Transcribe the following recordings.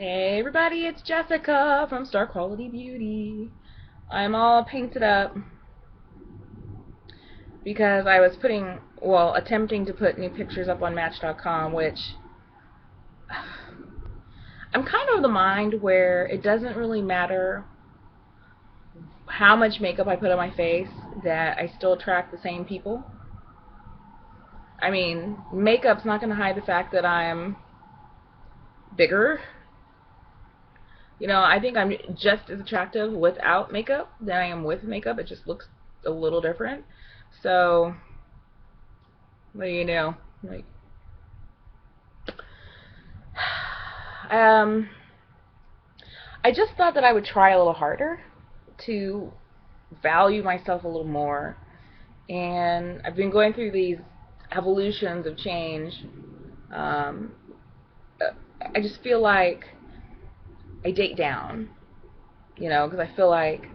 Hey everybody, it's Jessica from Star Quality Beauty. I'm all painted up because I was attempting to put new pictures up on Match.com, which I'm kind of the mind where it doesn't really matter how much makeup I put on my face, that I still attract the same people. I mean, makeup's not going to hide the fact that I'm bigger. I think I'm just as attractive without makeup than I am with makeup. It just looks a little different. So, what do you know? Like, um, I just thought that I would try a little harder to value myself a little more. And I've been going through these evolutions of change. Um, I just feel like I date down, because I feel like,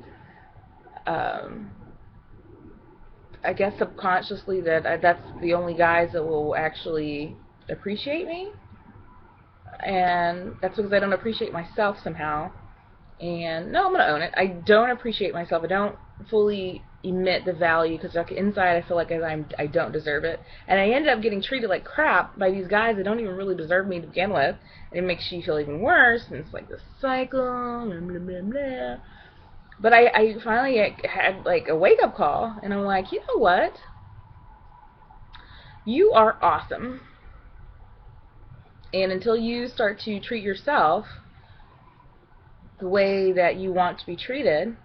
um, I guess subconsciously that's the only guys that will actually appreciate me. And that's because I don't appreciate myself somehow. And no, I'm gonna own it. I don't appreciate myself. I don't fully emit the value because like inside I feel like I don't deserve it, and I ended up getting treated like crap by these guys that don't even really deserve me to begin with. And it makes you feel even worse, and it's like this cycle, blah, blah, blah, blah. But I finally had like a wake up call, and I'm like, you know what? You are awesome, and until you start to treat yourself the way that you want to be treated,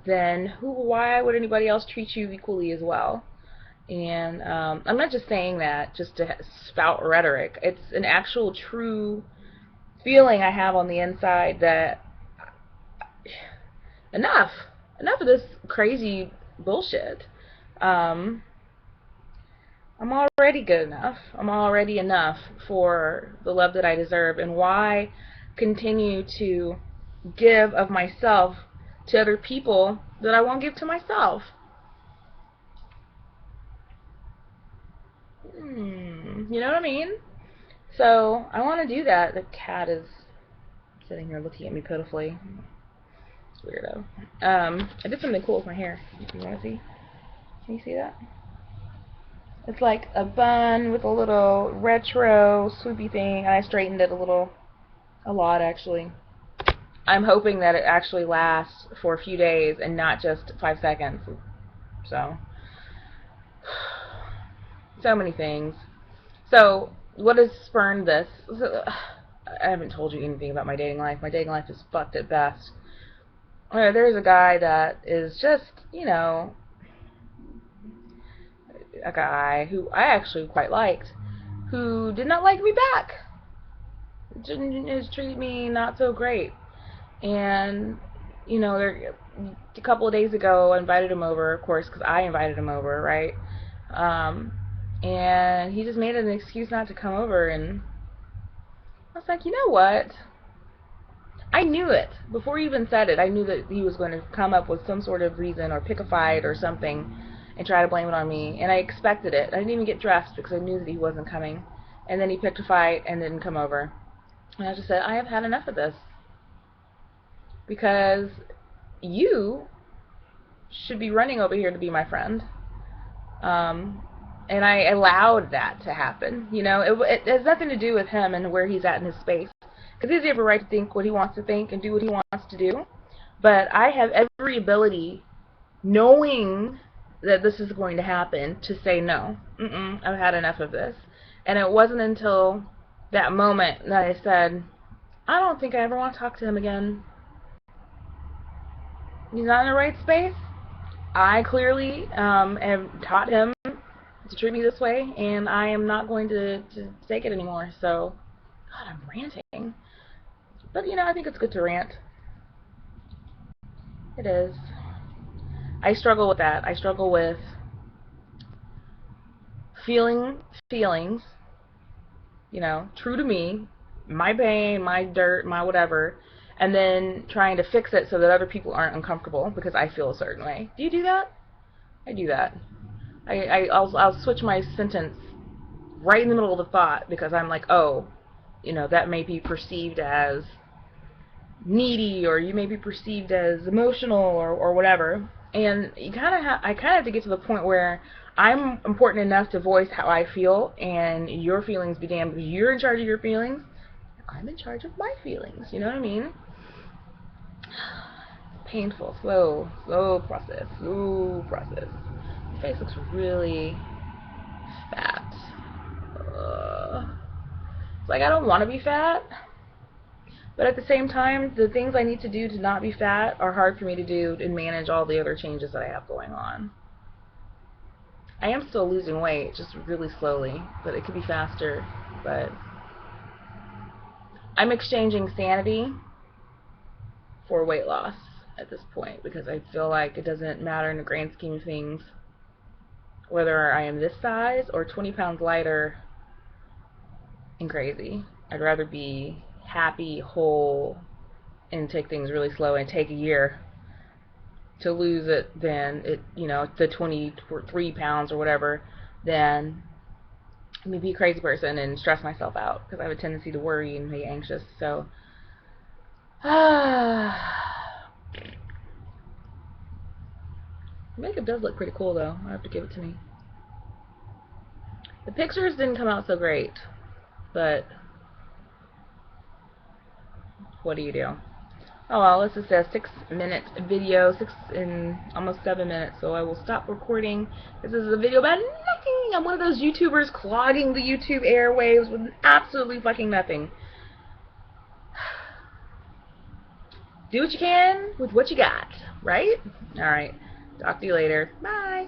then why would anybody else treat you equally as well? And I'm not just saying that just to spout rhetoric. It's an actual true feeling I have on the inside that enough, enough of this crazy bullshit. Um, I'm already good enough. I'm already enough for the love that I deserve. And why continue to give of myself to other people that I won't give to myself? You know what I mean? So I want to do that. The cat is sitting here looking at me pitifully. Weirdo. I did something cool with my hair. You want to see? Can you see that? It's like a bun with a little retro swoopy thing, and I straightened it a lot actually. I'm hoping that it actually lasts for a few days and not just 5 seconds. So, so many things. So, what has spurned this? I haven't told you anything about my dating life. My dating life is fucked at best. There's a guy that is just, a guy who I actually quite liked, who did not like me back. Just treated me not so great. And, a couple of days ago, I invited him over, of course, because I invited him over, right? And he just made it an excuse not to come over, and I was like, you know what? I knew it. Before he even said it, I knew that he was going to come up with some sort of reason or pick a fight or something and try to blame it on me. And I expected it. I didn't even get dressed because I knew that he wasn't coming. And then he picked a fight and didn't come over. And I just said, I have had enough of this. Because you should be running over here to be my friend. And I allowed that to happen. It has nothing to do with him and where he's at in his space. Because he has every right to think what he wants to think and do what he wants to do. But I have every ability, knowing that this is going to happen, to say no. I've had enough of this. And it wasn't until that moment that I said, I don't think I ever want to talk to him again. He's not in the right space. I clearly have taught him to treat me this way, and I am not going to take it anymore. So, God, I'm ranting. But, I think it's good to rant. It is. I struggle with that. I struggle with feeling feelings, true to me, my pain, my dirt, my whatever, and then trying to fix it so that other people aren't uncomfortable because I feel a certain way. Do you do that? I do that. I'll switch my sentence right in the middle of the thought because I'm like, oh, you know, that may be perceived as needy, or you may be perceived as emotional, or whatever. And you kind of I kind of have to get to the point where I'm important enough to voice how I feel, and your feelings be damned, because you're in charge of your feelings. I'm in charge of my feelings. You know what I mean? Painful, slow process, slow process. My face looks really fat. It's like I don't want to be fat, but at the same time, the things I need to do to not be fat are hard for me to do and manage all the other changes that I have going on. I am still losing weight, just really slowly, but it could be faster. But I'm exchanging sanity for weight loss at this point, because I feel like it doesn't matter in the grand scheme of things whether I am this size or 20 pounds lighter and crazy. I'd rather be happy, whole, and take things really slow and take a year to lose it than it, you know, the 23 pounds or whatever, than me be a crazy person and stress myself out, because I have a tendency to worry and be anxious. So makeup does look pretty cool though. I have to give it to me. The pictures didn't come out so great, but what do you do? Oh well, this is a 6-minute video, 6 and almost 7 minutes, so I will stop recording. This is a video about nothing. I'm one of those YouTubers clogging the YouTube airwaves with absolutely fucking nothing. Do what you can with what you got, right? Alright, talk to you later. Bye.